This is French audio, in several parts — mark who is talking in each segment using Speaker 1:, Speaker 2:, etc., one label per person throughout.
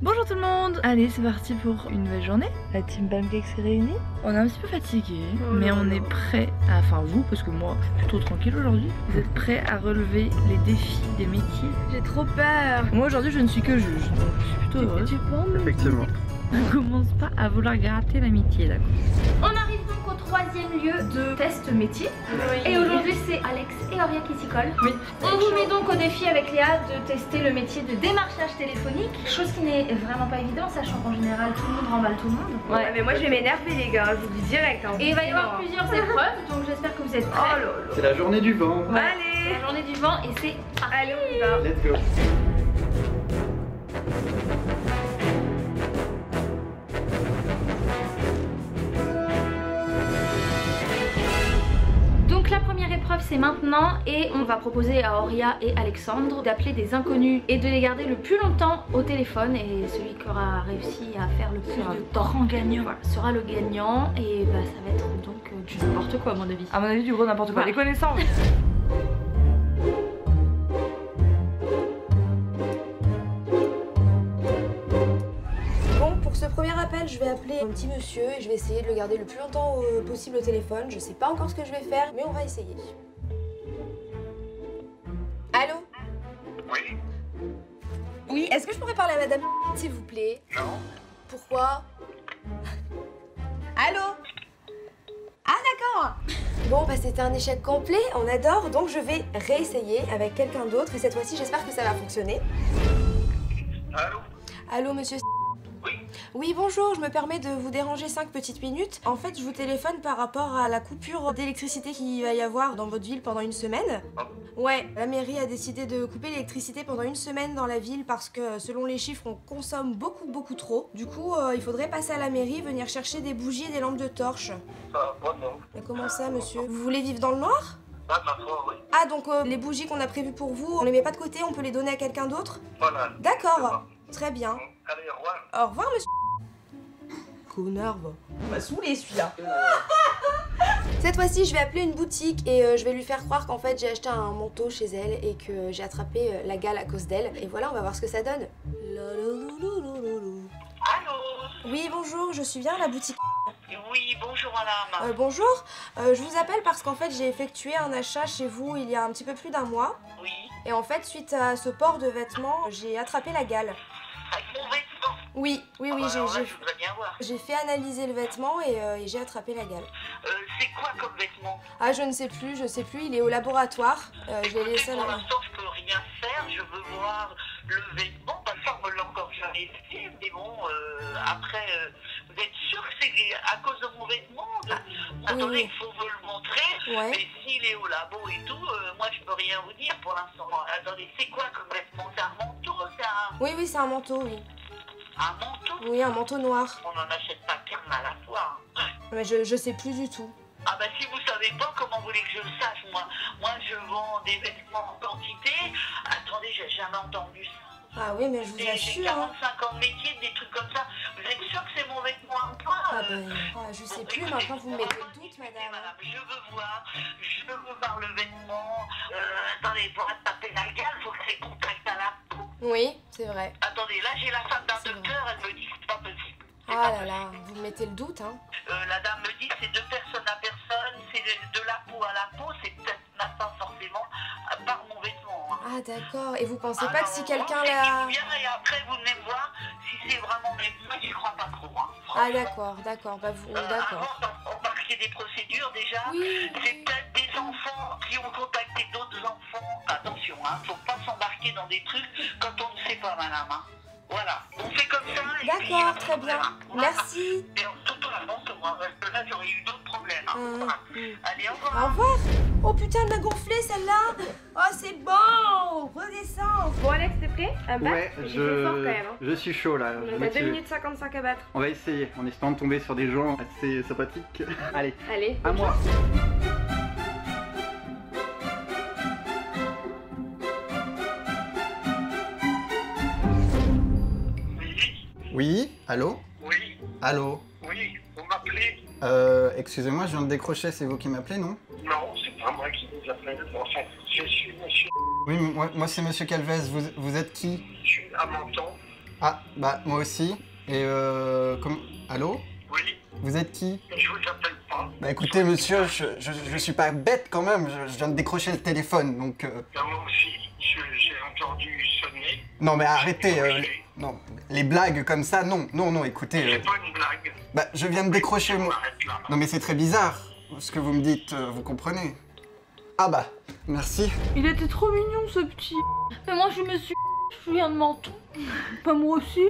Speaker 1: Bonjour tout le monde. Allez, c'est parti pour une nouvelle journée. La team Pancake s'est réunie. On est un petit peu fatigué, mais on est prêt à... Enfin vous, parce que moi je suis plutôt tranquille aujourd'hui. Vous êtes prêts à relever les défis des métiers?
Speaker 2: J'ai trop peur.
Speaker 1: Moi aujourd'hui je ne suis que juge, donc je suis plutôt heureuse.
Speaker 2: Tu penses?
Speaker 3: Effectivement.
Speaker 1: On commence pas à vouloir gratter l'amitié, d'accord?
Speaker 2: On arrive donc au troisième lieu de test métier. Oui. Et aujourd'hui c'est Alex et Auria qui s'y collent.
Speaker 1: Oui.
Speaker 2: On vous met donc au défi avec Léa de tester le métier de démarchage téléphonique. Chose qui n'est vraiment pas évident, sachant qu'en général tout le monde remballe tout le monde.
Speaker 4: Ouais, mais moi je vais m'énerver les gars, je vous le dis direct. Hein.
Speaker 2: Et il va y avoir plusieurs épreuves, donc j'espère que vous êtes prêts.
Speaker 4: Oh là là.
Speaker 3: C'est la journée du vent.
Speaker 2: Ouais.
Speaker 4: Allez.
Speaker 2: La journée du vent et c'est parti.
Speaker 4: Allez, on y va.
Speaker 3: Let's go.
Speaker 2: Donc la première épreuve c'est maintenant et on va proposer à Auria et Alexandre d'appeler des inconnus et de les garder le plus longtemps au téléphone, et celui qui aura réussi à faire le plus de temps
Speaker 1: gagnant.
Speaker 2: voilà, sera le gagnant, et bah ça va être donc du n'importe quoi à mon avis.
Speaker 1: À mon avis du gros n'importe quoi.
Speaker 2: Voilà.
Speaker 1: Les connaissances.
Speaker 5: Bon, pour ce premier appel, je vais appeler un petit monsieur et je vais essayer de le garder le plus longtemps possible au téléphone. Je sais pas encore ce que je vais faire, mais on va essayer. Allô?
Speaker 6: Oui,
Speaker 5: Oui, est-ce que je pourrais parler à madame s'il vous plaît?
Speaker 6: non,
Speaker 5: Pourquoi? Allô? Ah d'accord. Bon bah c'était un échec complet, on adore, donc je vais réessayer avec quelqu'un d'autre et cette fois-ci j'espère que ça va fonctionner.
Speaker 6: allô?
Speaker 5: Allô monsieur?
Speaker 6: Oui,
Speaker 5: Oui bonjour, je me permets de vous déranger 5 petites minutes. En fait je vous téléphone par rapport à la coupure d'électricité qu'il va y avoir dans votre ville pendant une semaine.
Speaker 6: Ah.
Speaker 5: Ouais, la mairie a décidé de couper l'électricité pendant une semaine dans la ville parce que selon les chiffres on consomme beaucoup trop. Du coup il faudrait passer à la mairie, venir chercher des bougies et des lampes de torche.
Speaker 6: ça va pas, non.
Speaker 5: Mais comment ça monsieur? Vous voulez vivre dans le noir?
Speaker 6: Pas de ma foi, oui.
Speaker 5: Ah donc les bougies qu'on a prévues pour vous, on les met pas de côté, on peut les donner à quelqu'un d'autre?
Speaker 6: Voilà.
Speaker 5: D'accord, très bien.
Speaker 6: Allez, au revoir.
Speaker 5: Au revoir monsieur. Connard va.
Speaker 4: On m'a saoulé celui-là.
Speaker 5: Cette fois-ci, je vais appeler une boutique et je vais lui faire croire qu'en fait j'ai acheté un manteau chez elle et que j'ai attrapé la gale à cause d'elle. Et voilà, on va voir ce que ça donne.
Speaker 6: Allô?
Speaker 5: Oui, bonjour, je suis bien à la boutique.
Speaker 6: Oui, bonjour madame.
Speaker 5: Bonjour, je vous appelle parce qu'en fait j'ai effectué un achat chez vous il y a un petit peu plus d'un mois.
Speaker 6: Oui,
Speaker 5: Et en fait, suite à ce port de vêtements, j'ai attrapé la gale.
Speaker 6: avec mon vêtement.
Speaker 5: Oui,
Speaker 6: Ah bah, alors là, je voudrais bien voir.
Speaker 5: j'ai fait analyser le vêtement et j'ai attrapé la gale.
Speaker 6: C'est quoi comme vêtement?
Speaker 5: Ah, je ne sais plus, il est au laboratoire. Je l'ai laissé
Speaker 6: Pour
Speaker 5: là.
Speaker 6: l'instant, je peux rien faire, je veux voir le vêtement. Pas ça, on me l'a encore jamais fait, mais bon, après, vous êtes sûr que c'est à cause de mon vêtement? Attendez,
Speaker 5: oui.
Speaker 6: il faut me le montrer,
Speaker 5: Ouais.
Speaker 6: mais s'il est au labo et tout, moi je peux rien vous dire pour l'instant. Attendez, c'est quoi comme vêtement? C'est un manteau? C'est
Speaker 5: Oui, c'est un manteau, oui.
Speaker 6: un manteau?
Speaker 5: Oui, un manteau noir.
Speaker 6: On n'en achète pas qu'un à la fois. Hein.
Speaker 5: Mais je sais plus du tout.
Speaker 6: Ah bah si vous savez pas, comment voulez que je le sache? Moi je vends des vêtements en quantité. Attendez, j'ai jamais entendu ça.
Speaker 5: Ah oui, mais je vous
Speaker 6: J'ai
Speaker 5: assure. Hein.
Speaker 6: 45 ans de métier, des trucs comme ça. Vous êtes sûr que c'est mon vêtement à moi?
Speaker 5: Ah je sais plus, maintenant vous me mettez le doute, madame.
Speaker 6: Je veux voir le vêtement. Attendez, pour attraper la gale, il faut que c'est contact à la peau.
Speaker 5: Oui, c'est vrai.
Speaker 6: Attendez, là j'ai la femme d'un
Speaker 5: C'est
Speaker 6: docteur, elle me dit que c'est pas possible. C'est
Speaker 5: Ah
Speaker 6: pas
Speaker 5: là là, vous me mettez le doute, hein.
Speaker 6: La dame me dit que c'est de personne à personne, c'est de la peau à la peau, c'est peut-être pas forcément par mon vêtement. Hein.
Speaker 5: Ah d'accord, et vous pensez
Speaker 6: Ah
Speaker 5: pas
Speaker 6: non,
Speaker 5: que si quelqu'un
Speaker 6: on
Speaker 5: l'a...
Speaker 6: bien et après vous venez me voir si c'est vraiment mes moi j'y crois pas trop. Hein.
Speaker 5: Ah d'accord, bah vous... d'accord.
Speaker 6: Avant d'embarquer des procédures déjà,
Speaker 5: Oui.
Speaker 6: c'est peut-être des enfants qui ont contacté d'autres enfants. Attention, hein, faut pas s'embarquer dans des trucs quand on ne sait pas, madame. Hein. Voilà, on fait comme ça. Et puis,
Speaker 5: D'accord, très bien.
Speaker 6: voilà.
Speaker 5: Merci.
Speaker 6: Et surtout la vente, moi, parce que là j'aurais eu d'autres problèmes. Hein. Voilà. Allez, au
Speaker 5: Au
Speaker 6: revoir.
Speaker 5: revoir. Oh putain, elle m'a gonflé celle-là. Oh c'est bon, redescends.
Speaker 4: Bon Alex, t'es prêt à battre?
Speaker 3: Ouais,
Speaker 4: Il fait fort quand même. Hein.
Speaker 3: je suis chaud là.
Speaker 4: On
Speaker 3: je
Speaker 4: a
Speaker 3: motive.
Speaker 4: 2 minutes 55 à battre.
Speaker 3: On va essayer en espérant de tomber sur des gens assez sympathiques. Allez,
Speaker 4: Allez.
Speaker 3: à moi.
Speaker 6: Oui,
Speaker 3: Oui, allô?
Speaker 6: oui,
Speaker 3: Allô?
Speaker 6: oui, vous m'appelez?
Speaker 3: Excusez-moi, je viens de décrocher, c'est vous qui m'appelez, non?
Speaker 6: Non, c'est pas moi qui vous appelle. Enfin, je suis monsieur.
Speaker 3: Oui, moi c'est Monsieur Calvez, vous êtes qui?
Speaker 6: Je suis à Menton.
Speaker 7: Ah, bah moi aussi. Et Allô?
Speaker 6: Oui,
Speaker 7: Vous êtes qui?
Speaker 6: je vous appelle pas.
Speaker 7: Bah écoutez monsieur, je suis pas bête quand même, je viens de décrocher le téléphone, donc...
Speaker 6: Moi aussi, j'ai entendu sonner.
Speaker 7: Non mais arrêtez,
Speaker 6: Décroché.
Speaker 7: non, les blagues comme ça, non, écoutez...
Speaker 6: C'est pas une blague.
Speaker 7: Bah je viens de décrocher
Speaker 6: On
Speaker 7: mon...
Speaker 6: arrête là.
Speaker 7: Non mais c'est très bizarre, ce que vous me dites, vous comprenez? Ah bah, merci.
Speaker 1: Il était trop mignon ce petit. Mais moi je viens de menton. Pas moi aussi.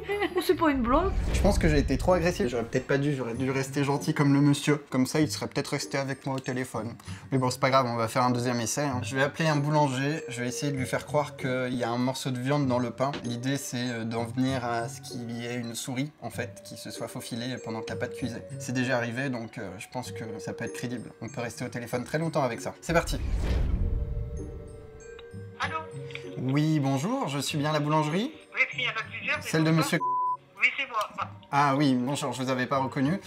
Speaker 1: C'est pas une blague.
Speaker 7: Je pense que j'ai été trop agressif, j'aurais peut-être pas dû, j'aurais dû rester gentil comme le monsieur. Comme ça, il serait peut-être resté avec moi au téléphone. Mais bon, c'est pas grave, on va faire un deuxième essai. Hein. Je vais appeler un boulanger, je vais essayer de lui faire croire qu'il y a un morceau de viande dans le pain. L'idée, c'est d'en venir à ce qu'il y ait une souris, en fait, qui se soit faufilée pendant que la pâte cuisait. C'est déjà arrivé, donc je pense que ça peut être crédible. On peut rester au téléphone très longtemps avec ça. C'est parti.
Speaker 6: Allô?
Speaker 7: Oui, bonjour, je suis bien à la boulangerie.
Speaker 6: Oui, il y en a plusieurs. mais
Speaker 7: Celle de
Speaker 6: bon,
Speaker 7: monsieur...
Speaker 6: Oui, c'est moi.
Speaker 7: Ah oui, bonjour, je vous avais pas reconnu.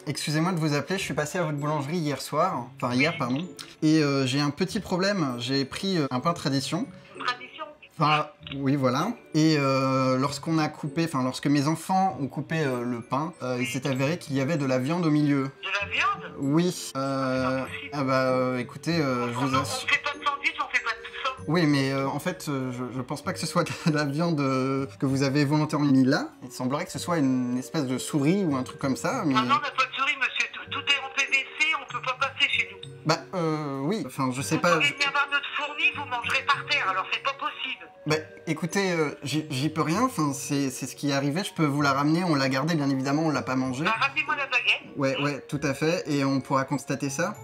Speaker 7: Excusez-moi de vous appeler, je suis passé à votre boulangerie hier soir, enfin hier, pardon, et j'ai un petit problème, j'ai pris un pain tradition.
Speaker 6: Tradition?
Speaker 7: Enfin, oui, voilà. Et lorsqu'on a coupé, enfin, lorsque mes enfants ont coupé le pain, il s'est avéré qu'il y avait de la viande au milieu.
Speaker 6: De la viande?
Speaker 7: Oui, ah bah, écoutez, je vous
Speaker 6: On
Speaker 7: assure...
Speaker 6: fait pas de sandwich, on fait pas de tout ça.
Speaker 7: Oui, mais en fait, je pense pas que ce soit de la viande que vous avez volontairement mis là. Il semblerait que ce soit une espèce de souris ou un truc comme ça, mais...
Speaker 6: Non, non, on n'a pas de souris, monsieur. Tout est en PVC, on peut pas passer chez nous.
Speaker 7: Bah, oui, enfin, je sais
Speaker 6: Vous
Speaker 7: pas...
Speaker 6: pouvez venir voir notre fourni, vous mangerez par terre, alors c'est pas possible.
Speaker 7: Bah, écoutez, j'y peux rien, enfin, c'est ce qui est arrivé, je peux vous la ramener, on l'a gardée, bien évidemment, on l'a pas mangée.
Speaker 6: Bah, ramenez-moi la baguette.
Speaker 7: Ouais, tout à fait, et on pourra constater ça.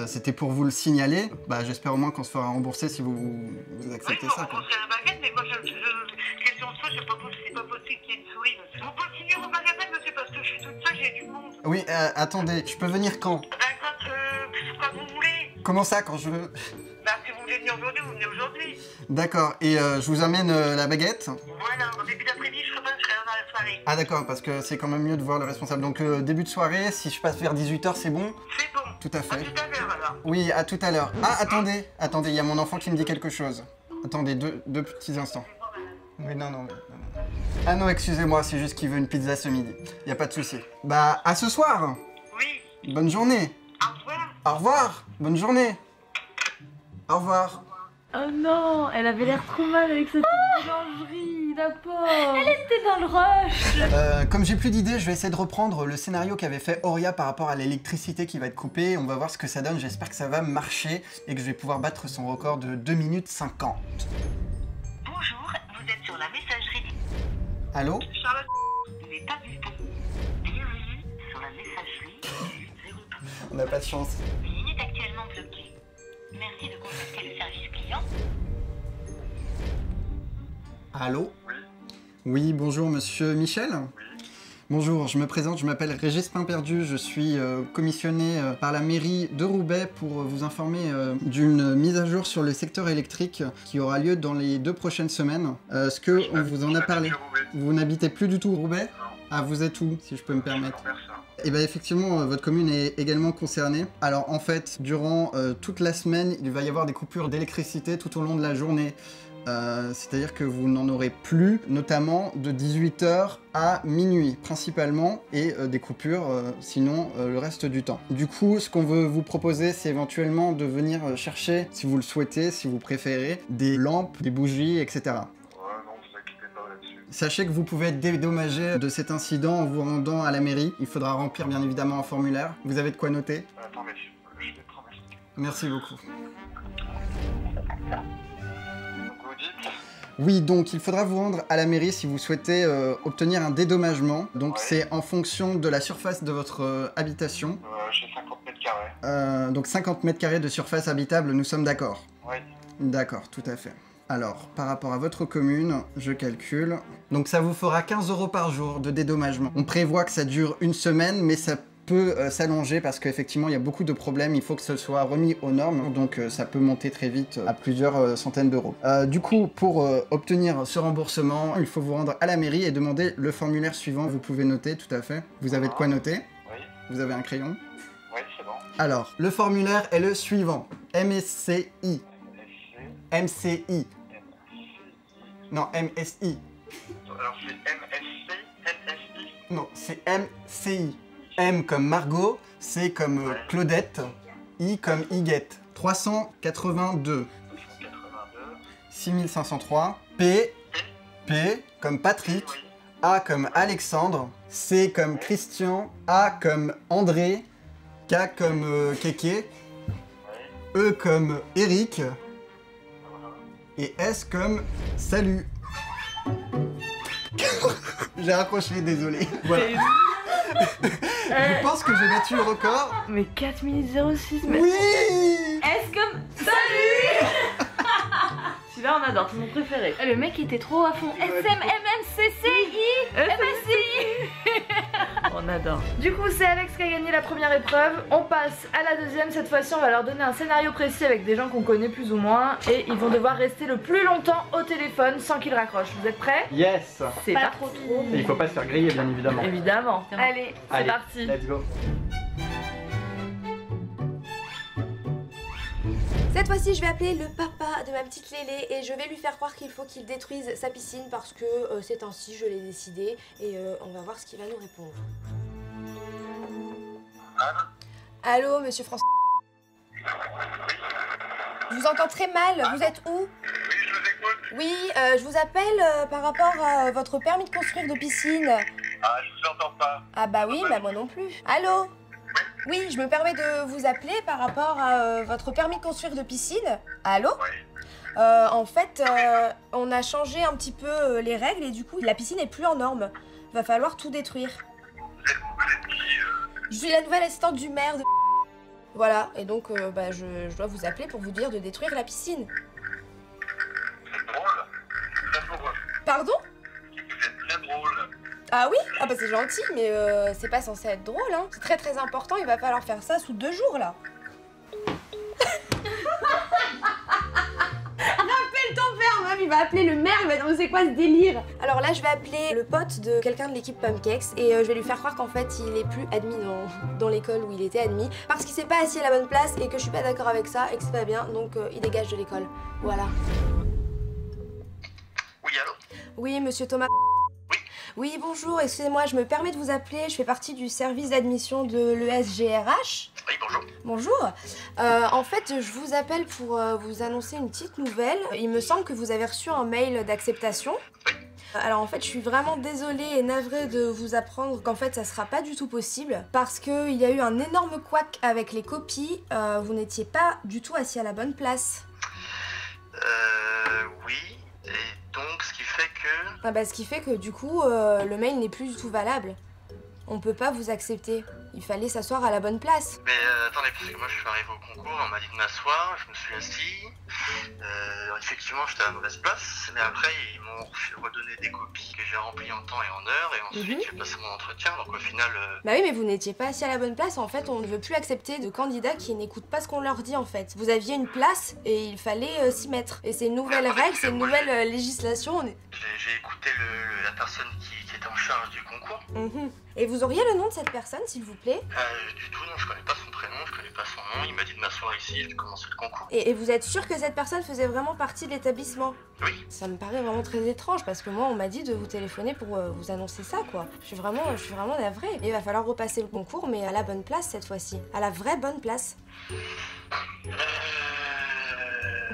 Speaker 7: C'était pour vous le signaler, bah, j'espère au moins qu'on se fera rembourser si vous
Speaker 6: Oui,
Speaker 7: acceptez
Speaker 6: vous
Speaker 7: ça, quoi.
Speaker 6: remboursez la baguette, mais moi, question de ça, c'est pas possible qu'il y ait une souris, monsieur. Vous pouvez signer au magasin, monsieur, parce que je suis toute seule, j'ai du monde.
Speaker 7: Oui, attendez, je peux venir quand?
Speaker 6: Bah, quand vous voulez.
Speaker 7: Comment ça, quand je veux?
Speaker 6: Bah, si vous voulez venir aujourd'hui, vous venez aujourd'hui.
Speaker 7: D'accord, et je vous amène la baguette?
Speaker 6: Voilà, au début d'après-midi, je serai dans la soirée.
Speaker 7: Ah d'accord, parce que c'est quand même mieux de voir le responsable. Donc début de soirée, si je passe vers 18h, c'est bon?
Speaker 6: C'est bon.
Speaker 7: Tout à
Speaker 6: À
Speaker 7: fait.
Speaker 6: tout à l'heure, alors.
Speaker 7: Oui, à tout à l'heure. Ah, attendez, il y a mon enfant qui me dit quelque chose. Attendez, deux petits instants. Oui, non. Ah non, excusez-moi, c'est juste qu'il veut une pizza ce midi. Y a pas de souci. Bah, à ce soir.
Speaker 6: Oui.
Speaker 7: Bonne journée.
Speaker 6: Au revoir.
Speaker 7: Au revoir. Bonne journée. Au revoir.
Speaker 1: Oh non, elle avait l'air trop mal avec cette boulangerie, la pauvre. Elle était dans le rush.
Speaker 7: Comme j'ai plus d'idées, je vais essayer de reprendre le scénario qu'avait fait Auria par rapport à l'électricité qui va être coupée. On va voir ce que ça donne, j'espère que ça va marcher et que je vais pouvoir battre son record de 2 minutes 50.
Speaker 6: Bonjour, vous êtes sur la messagerie.
Speaker 7: Allô?
Speaker 6: Charlotte n'est pas disponible. Bienvenue sur la messagerie du 02.
Speaker 7: On n'a pas de chance.
Speaker 6: Une ligne est actuellement bloquée. Merci de contacter le service client.
Speaker 7: Allô?
Speaker 3: Oui.
Speaker 7: Oui, bonjour monsieur Michel?
Speaker 3: Oui.
Speaker 7: Bonjour, je me présente, je m'appelle Régis Pain-Perdu, je suis commissionné par la mairie de Roubaix pour vous informer d'une mise à jour sur le secteur électrique qui aura lieu dans les 2 prochaines semaines. Est-ce que on vous en a parlé? Vous n'habitez plus du tout Roubaix?
Speaker 3: Non.
Speaker 7: Ah, vous êtes où, si je peux me permettre?
Speaker 3: Ça.
Speaker 7: Et bien effectivement, votre commune est également concernée. Alors en fait, durant toute la semaine, il va y avoir des coupures d'électricité tout au long de la journée. C'est-à-dire que vous n'en aurez plus, notamment de 18h à minuit principalement, et des coupures sinon le reste du temps. Du coup, ce qu'on veut vous proposer, c'est éventuellement de venir chercher, si vous le souhaitez, si vous préférez, des lampes, des bougies, etc.
Speaker 3: Ouais, non, vous inquiétez pas là-dessus.
Speaker 7: Sachez que vous pouvez être dédommagé de cet incident en vous rendant à la mairie. Il faudra remplir bien évidemment un formulaire. Vous avez de quoi noter?
Speaker 3: Attendez, je vais prendre un truc.
Speaker 7: Merci beaucoup.
Speaker 3: Donc vous dites?
Speaker 7: Oui, donc il faudra vous rendre à la mairie si vous souhaitez obtenir un dédommagement. Donc
Speaker 3: Ouais.
Speaker 7: c'est en fonction de la surface de votre habitation.
Speaker 3: J'ai 50 mètres carrés.
Speaker 7: Donc 50 mètres carrés de surface habitable, nous sommes d'accord?
Speaker 3: Oui.
Speaker 7: D'accord, tout à fait. Alors, par rapport à votre commune, je calcule. Donc ça vous fera 15 € par jour de dédommagement. On prévoit que ça dure une semaine, mais ça peut s'allonger parce qu'effectivement il y a beaucoup de problèmes, il faut que ce soit remis aux normes, donc ça peut monter très vite à plusieurs centaines d'euros. Du coup, pour obtenir ce remboursement, il faut vous rendre à la mairie et demander le formulaire suivant. Vous pouvez noter, tout à fait. Vous avez de quoi noter?
Speaker 3: Oui.
Speaker 7: Vous avez un crayon?
Speaker 3: Oui, c'est bon.
Speaker 7: Alors, le formulaire est le suivant. MSCI.
Speaker 3: SC,
Speaker 7: MCI.
Speaker 3: MCI.
Speaker 7: Non, MSI.
Speaker 3: Alors c'est MSC, MSI.
Speaker 7: Non, c'est MCI. M comme Margot, C comme Claudette, I comme Iguette. 382. 6503. P comme Patrick. A comme Alexandre. C comme Christian. A comme André. K comme Kéké. E comme Eric. Et S comme Salut. J'ai raccroché, désolé. Voilà. Je pense que j'ai battu le record.
Speaker 1: Mais 4 minutes 06, mais...
Speaker 7: Oui.
Speaker 2: Est-ce comme salut?
Speaker 1: Celui-là, on adore, c'est mon préféré.
Speaker 2: Le mec était trop à fond. SMMMCCI MSCI.
Speaker 1: On adore. Du coup, c'est Alex qui a gagné la première épreuve. On passe à la deuxième. Cette fois-ci, on va leur donner un scénario précis avec des gens qu'on connaît plus ou moins. Et ils vont devoir rester le plus longtemps au téléphone sans qu'ils raccrochent. Vous êtes prêts?
Speaker 3: Yes.
Speaker 1: C'est
Speaker 2: Pas
Speaker 1: parti.
Speaker 2: trop.
Speaker 3: Et il faut pas se faire griller, bien évidemment.
Speaker 1: Évidemment. Allez, c'est
Speaker 3: Allez,
Speaker 1: parti.
Speaker 3: let's go.
Speaker 5: Cette fois-ci, je vais appeler le papa de ma petite Lélé et je vais lui faire croire qu'il faut qu'il détruise sa piscine parce que c'est ainsi, je l'ai décidé. Et on va voir ce qu'il va nous répondre. Allô, monsieur François. Je vous entends très mal, vous êtes où? Oui, je vous appelle par rapport à votre permis de construire de piscine.
Speaker 6: Ah, je vous entends pas.
Speaker 5: Ah bah oui, bah moi non plus. Allô? Oui, je me permets de vous appeler par rapport à votre permis de construire de piscine. Allô? En fait, on a changé un petit peu les règles et du coup, la piscine est plus en norme. Va falloir tout détruire. Je suis la nouvelle assistante du maire de... Voilà, et donc bah, je dois vous appeler pour vous dire de détruire la piscine.
Speaker 6: C'est drôle. Très drôle.
Speaker 5: Pardon?
Speaker 6: C'est très drôle.
Speaker 5: Ah oui? Ah bah c'est gentil, mais c'est pas censé être drôle, hein. C'est très important, il va falloir faire ça sous 2 jours, là. Rappelle ton père, même, il va appeler le maire, il va dire c'est quoi ce délire? Alors là, je vais appeler le pote de quelqu'un de l'équipe Pumpcakes et je vais lui faire croire qu'en fait, il est plus admis dans l'école où il était admis parce qu'il s'est pas assis à la bonne place et que je suis pas d'accord avec ça et que c'est pas bien, donc il dégage de l'école. Voilà.
Speaker 6: Oui, allô?
Speaker 5: Oui, monsieur Thomas. Oui, bonjour, excusez-moi, je me permets de vous appeler, je fais partie du service d'admission de l'ESGRH.
Speaker 6: Oui, bonjour.
Speaker 5: Bonjour, en fait, je vous appelle pour vous annoncer une petite nouvelle. Il me semble que vous avez reçu un mail d'acceptation. Alors en fait, je suis vraiment désolée et navrée de vous apprendre qu'en fait, ça sera pas du tout possible parce qu'il y a eu un énorme couac avec les copies. Vous n'étiez pas du tout assis à la bonne place.
Speaker 6: Oui, et donc ce qui fait que...
Speaker 5: Ah bah ce qui fait que du coup, le mail n'est plus du tout valable. On peut pas vous accepter. Il fallait s'asseoir à la bonne place.
Speaker 6: Mais attendez, parce que moi je suis arrivé au concours, on m'a dit de m'asseoir, je me suis assis. Effectivement, j'étais à la mauvaise place, mais après ils m'ont redonné des copies que j'ai remplies en temps et en heure, et ensuite j'ai passé mon entretien, donc au final...
Speaker 5: Bah oui, mais vous n'étiez pas assis à la bonne place, en fait, on ne veut plus accepter de candidats qui n'écoutent pas ce qu'on leur dit, en fait. Vous aviez une place et il fallait s'y mettre. Et c'est une nouvelle règle, c'est une nouvelle législation.
Speaker 6: J'ai écouté la personne qui était en charge du concours.
Speaker 5: Et vous auriez le nom de cette personne, s'il vous plaît?
Speaker 6: Du tout, non, je connais pas son prénom, je connais pas son nom, il m'a dit de m'asseoir ici et de commencer le concours.
Speaker 5: Et vous êtes sûr que cette personne faisait vraiment partie de l'établissement?
Speaker 6: Oui.
Speaker 5: Ça me paraît vraiment très étrange parce que moi on m'a dit de vous téléphoner pour vous annoncer ça quoi. Je suis vraiment navrée. Et il va falloir repasser le concours mais à la bonne place cette fois-ci. À la vraie bonne place.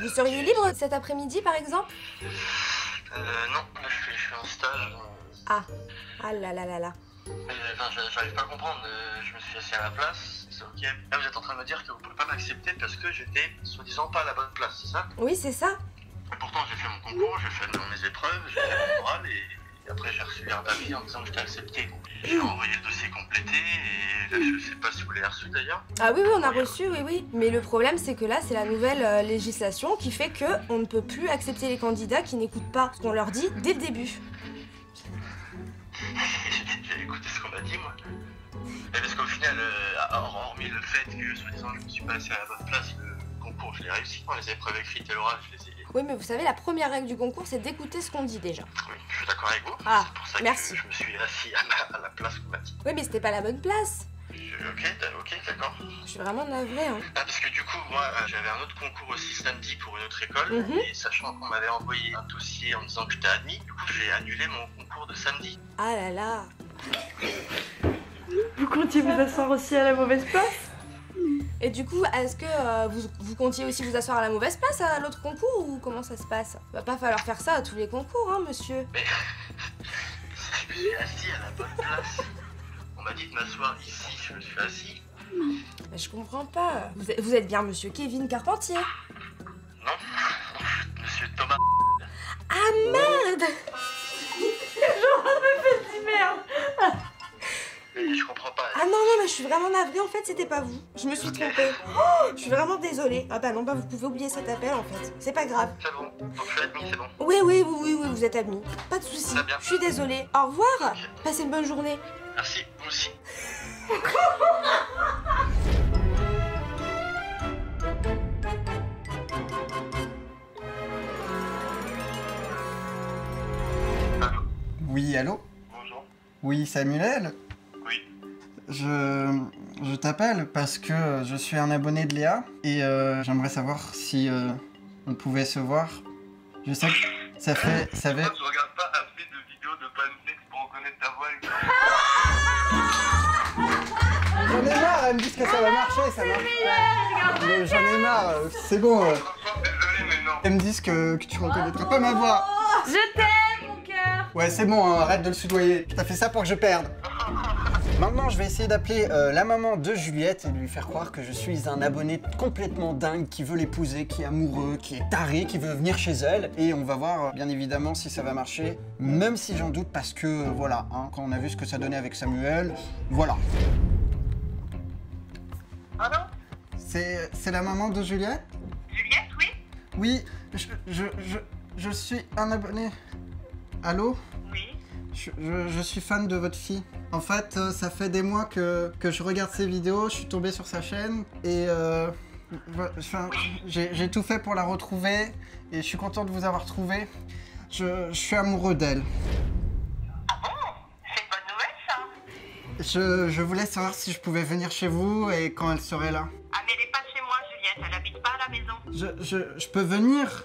Speaker 5: Vous seriez libre cet après-midi par exemple?
Speaker 6: Non, là je suis en stage.
Speaker 5: Ah là là là là.
Speaker 6: Enfin, j'arrive pas à comprendre, je me suis assis à la place, c'est ok. Là vous êtes en train de me dire que vous pouvez pas m'accepter parce que j'étais soi-disant pas à la bonne place, c'est ça?
Speaker 5: Oui c'est ça.
Speaker 6: Et pourtant j'ai fait mon concours, j'ai fait mes épreuves, j'ai fait mon oral et après j'ai reçu un papier en disant que j'étais accepté. J'ai envoyé le dossier complété et là, je sais pas si vous l'avez reçu d'ailleurs.
Speaker 5: Ah oui on a reçu, oui. Mais le problème c'est que là c'est la nouvelle législation qui fait que on ne peut plus accepter les candidats qui n'écoutent pas ce qu'on leur dit dès le début.
Speaker 6: J'ai écouté ce qu'on m'a dit moi. Et parce qu'au final, hormis le fait que soi-disant je me suis pas assis à la bonne place, le concours je l'ai réussi, les épreuves écrites et l'oral je les ai...
Speaker 5: Oui mais vous savez la première règle du concours c'est d'écouter ce qu'on dit déjà.
Speaker 6: Oui, je suis d'accord avec vous.
Speaker 5: Ah,
Speaker 6: c'est pour ça
Speaker 5: merci.
Speaker 6: que je me suis assis à la place qu'on m'a dit.
Speaker 5: Oui mais c'était pas la bonne place.
Speaker 6: Ok, d'accord.
Speaker 5: Je suis vraiment navrée. Hein.
Speaker 6: Ah, parce que du coup, moi, j'avais un autre concours aussi samedi pour une autre école, et sachant qu'on m'avait envoyé un dossier en disant que j'étais admis, du coup, j'ai annulé mon concours de samedi.
Speaker 5: Ah là là.
Speaker 1: Vous comptiez vous asseoir aussi à la mauvaise place?
Speaker 5: Et du coup, est-ce que vous comptiez aussi vous asseoir à la mauvaise place à l'autre concours ou comment ça se passe? Va pas falloir faire ça à tous les concours, hein, monsieur.
Speaker 6: Mais je suis assis à la bonne place. On m'a dit de m'asseoir ici, je me suis assis.
Speaker 5: Mais je comprends pas. Vous êtes bien monsieur Kevin Carpentier?
Speaker 6: Non, monsieur Thomas.
Speaker 5: Ah merde!
Speaker 6: Mais je comprends pas.
Speaker 5: Ah non, mais je suis vraiment navrée, en fait, c'était pas vous. Je me suis trompée. Oh, je suis vraiment désolée. Ah bah non, bah vous pouvez oublier cet appel, en fait. C'est pas grave.
Speaker 6: C'est bon, donc je suis admis, c'est bon.
Speaker 5: Oui, vous êtes admis. Pas de soucis.
Speaker 6: Très bien.
Speaker 5: Je suis désolée. Au revoir. Passez une bonne journée.
Speaker 6: Merci, vous aussi. Allô?
Speaker 7: Oui, allô?
Speaker 6: Bonjour.
Speaker 7: Oui, Samuel?
Speaker 6: Oui.
Speaker 7: Je t'appelle parce que je suis un abonné de Léa et j'aimerais savoir si on pouvait se voir. Je sais que ça fait...
Speaker 6: Je regarde pas assez de vidéos de Pancake pour reconnaître ta voix.
Speaker 7: J'en ai marre, elles me disent que ça va marcher, ça marche pas. Mais j'en ai marre, c'est bon.
Speaker 6: Franchement, désolé, mais non.
Speaker 7: Elles me disent que tu reconnaîtras pas ma voix.
Speaker 1: Je t'aime, mon cœur.
Speaker 7: Ouais, c'est bon, hein, arrête de le soudoyer. T'as fait ça pour que je perde. Maintenant, je vais essayer d'appeler la maman de Juliette et de lui faire croire que je suis un abonné complètement dingue qui veut l'épouser, qui est amoureux, qui est taré, qui veut venir chez elle. Et on va voir, bien évidemment, si ça va marcher, même si j'en doute parce que, voilà, hein, quand on a vu ce que ça donnait avec Samuel, voilà.
Speaker 6: Allô?
Speaker 7: C'est la maman de Juliette?
Speaker 6: Juliette, oui?
Speaker 7: Oui, je suis un abonné. Allô?
Speaker 6: Oui.
Speaker 7: Je suis fan de votre fille. En fait, ça fait des mois que je regarde ses vidéos, je suis tombé sur sa chaîne et j'ai tout fait pour la retrouver et je suis content de vous avoir trouvé. Je suis amoureux d'elle.
Speaker 6: Ah bon? C'est une bonne nouvelle, ça?
Speaker 7: Je voulais savoir si je pouvais venir chez vous et quand elle serait là.
Speaker 6: Ah, mais elle est pas chez moi, Juliette, elle habite pas à la maison.
Speaker 7: Je peux venir?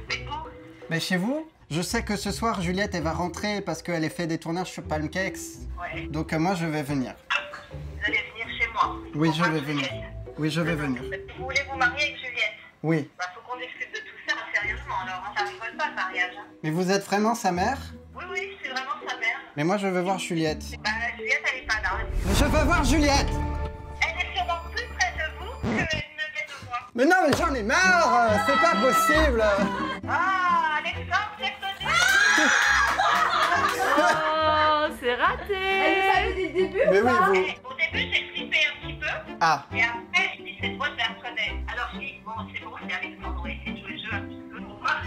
Speaker 6: Mais où?
Speaker 7: Mais chez vous? Je sais que ce soir, Juliette, elle va rentrer parce qu'elle a fait des tournages sur Pancakes.
Speaker 6: Ouais.
Speaker 7: Donc moi, je vais venir.
Speaker 6: Vous allez venir chez moi?
Speaker 7: Oui,
Speaker 6: Pour
Speaker 7: je
Speaker 6: voir
Speaker 7: vais venir.
Speaker 6: Juliette.
Speaker 7: Oui, je vais venir.
Speaker 6: Vous voulez vous marier avec Juliette?
Speaker 7: Oui.
Speaker 6: Bah, faut qu'on discute de tout ça sérieusement, alors ça rigole pas le mariage. Hein.
Speaker 7: Mais vous êtes vraiment sa mère?
Speaker 6: Oui, je suis vraiment sa mère.
Speaker 7: Mais moi, je veux voir Juliette.
Speaker 6: Bah, Juliette, elle est pas là.
Speaker 7: Je veux voir Juliette!
Speaker 6: Elle est sûrement plus près de vous qu'elle ne l'est de moi.
Speaker 7: Mais non, mais j'en ai marre! C'est pas possible!
Speaker 6: Ah, Alexandre, c'est connu.
Speaker 1: Oh, c'est raté.
Speaker 5: Elle le savait dès le début?
Speaker 7: Mais oui, vous...
Speaker 6: Au début, j'ai flippé un petit peu.
Speaker 7: Ah,
Speaker 6: Et après, je dis, cette voix, je la reconnais. Alors, je dis, bon, c'est Alexandre, on va essayer de jouer le jeu un petit peu pour voir.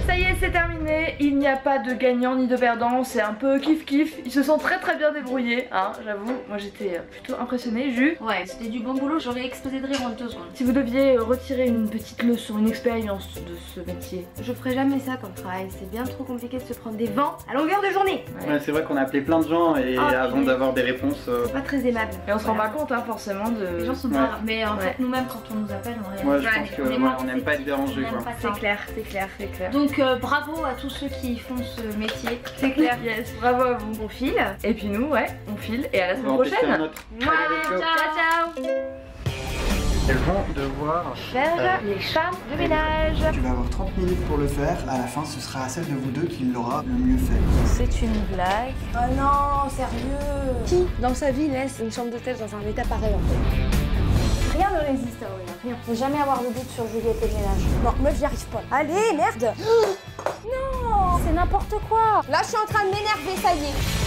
Speaker 1: Ça y est, c'est terminé. Il n'y a pas de gagnant ni de perdant. C'est un peu kiff-kiff. Ils se sont très bien débrouillés, hein, j'avoue. Moi, j'étais plutôt impressionnée. Jus?
Speaker 2: Ouais, c'était du bon boulot, j'aurais explosé de rire en 2 secondes.
Speaker 1: Si vous deviez retirer une petite leçon, une expérience de ce métier.
Speaker 5: Je ferai jamais ça comme travail, c'est bien trop compliqué de se prendre des vents à longueur de journée.
Speaker 3: Ouais, c'est vrai qu'on a appelé plein de gens et avant d'avoir des réponses.
Speaker 5: C'est pas très aimable.
Speaker 1: Et on se rend pas compte, hein, forcément, de...
Speaker 2: Les gens sont
Speaker 3: Ouais.
Speaker 2: pas rares. Mais en fait, nous-mêmes, quand on nous appelle, on
Speaker 3: Ouais,
Speaker 2: réagit.
Speaker 3: je pense que on n'aime pas être dérangé, quoi.
Speaker 1: C'est clair, c'est clair, c'est clair.
Speaker 2: Donc bravo à tous ceux qui font ce métier.
Speaker 1: C'est clair, yes, bravo à vous. On file. Et puis nous, ouais, on file. Et à la
Speaker 3: On
Speaker 1: semaine
Speaker 3: va en tester un
Speaker 1: prochaine.
Speaker 3: autre.
Speaker 1: Allez, ciao, ciao.
Speaker 3: Elles vont devoir.
Speaker 1: Faire les femmes de ménage.
Speaker 7: tu vas avoir 30 minutes pour le faire. À la fin, ce sera celle de vous deux qui l'aura le mieux fait.
Speaker 1: C'est une blague.
Speaker 5: Oh non, sérieux. Qui, dans sa vie, laisse une chambre d'hôtel dans un état pareil, en fait? Rien ne résiste à Aurélien, rien. Faut jamais avoir de doute sur Juliette et le ménage. Non, meuf, j'y arrive pas. Allez, merde. Non, c'est n'importe quoi. Là, je suis en train de m'énerver, ça y est.